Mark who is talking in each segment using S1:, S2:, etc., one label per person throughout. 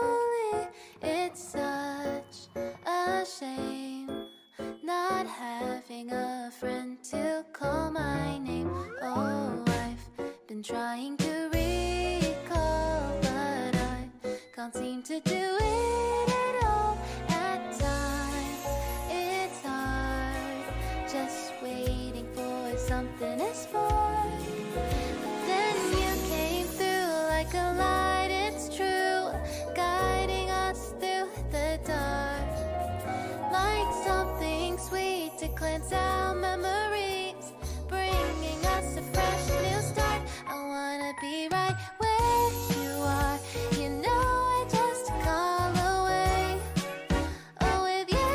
S1: lonely. It's such a shame not having a friend to call my name. Oh, I've been trying to recall, but I can't seem to do it at all. At times it's hard, just waiting for something is born. But then you came through like a light, it's true, guiding us through the dark, like something sweet to cleanse our memories, bringing us a fresh new start. I wanna be right where you are, you know I just call away. Oh, with you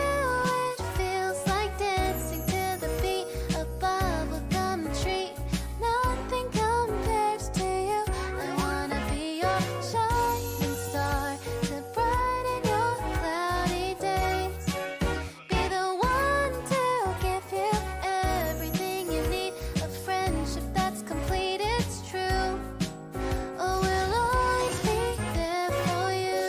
S1: it feels like dancing to the beat of bubblegum tree. Nothing compares to you. I wanna be your shining star to brighten your cloudy days. Be the one to give you everything you need. A friendship that's complete, it's true. Oh, we'll always be there for you.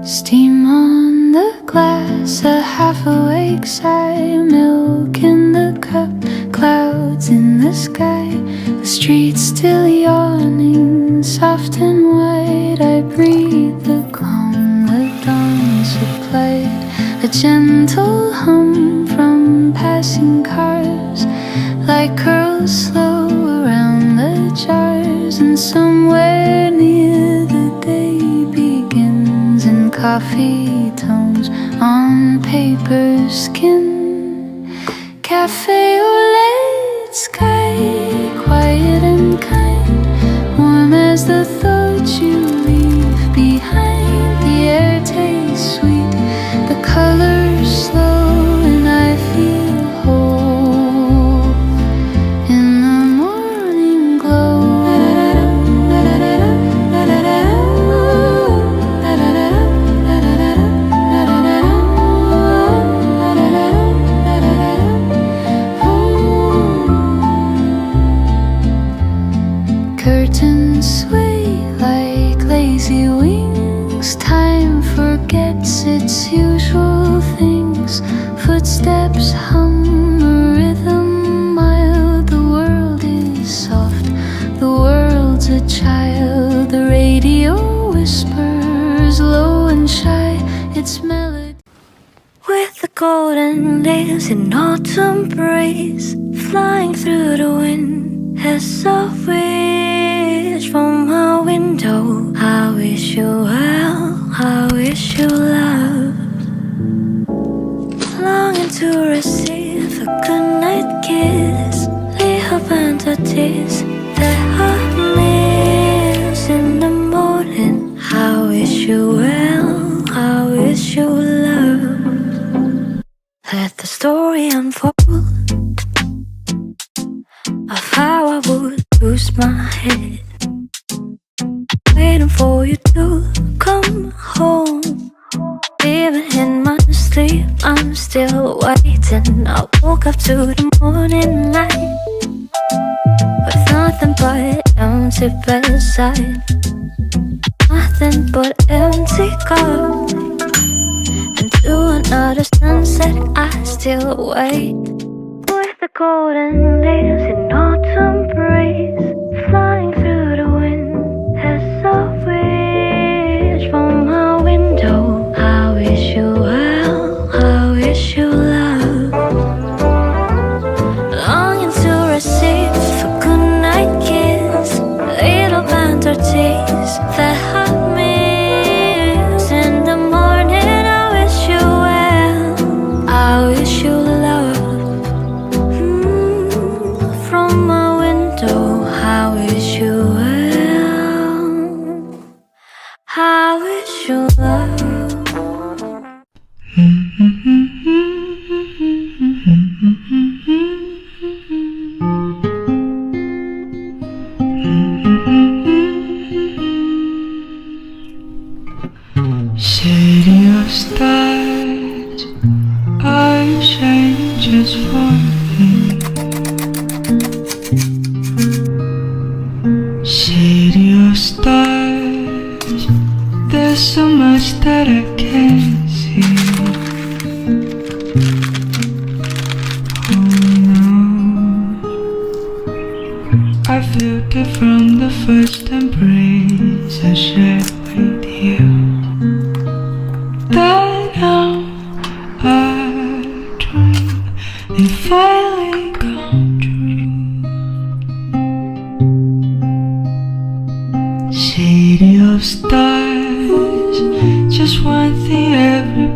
S1: Steam on the glass, a half-awake sigh, milk in the cup, clouds in the sky, the streets still yawning, soft and white. I breathe the calm, the dawn supplied, a gentle hum from passing cars, like curls slow around the jars, and somewhere near the day begins in coffee tones on paper skin. Cafe au lait sky, quiet and kind, warm as the thoughts you leave behind. The air tastes sweet, the colors slow, and I feel whole in the morning glow. Curtains sway like lazy wings, time forgets its usual things, footsteps hum a rhythm mild. The world is soft, the world's a child, the radio whispers low and shy its melody. With the golden leaves in autumn breeze, flying through the wind as a wish from my window. I wish you well, I wish you love. Longing to receive a goodnight kiss, lay up under tears that I miss in the morning. I wish you well, I wish you love. Let the story unfold of how I would lose my head, waiting for you to come home. Even in my sleep, I'm still waiting I woke up to the morning light with nothing but empty bedside, nothing but empty cup. To another sunset I still wait, with the golden leaves in autumn breeze flying through the wind as a wish from my window. I wish you well, I wish you love, longing to receive a goodnight kiss, little banter tease that hug me in the morning. I wish you love, from my window. I wish you well, I wish you love.
S2: City of stars, are you shining just for me? City of stars, there's so much that I can't see. Oh no, I feel it from the first embrace I shared with you. That now I dream it finally come true. City of stars, just one thing every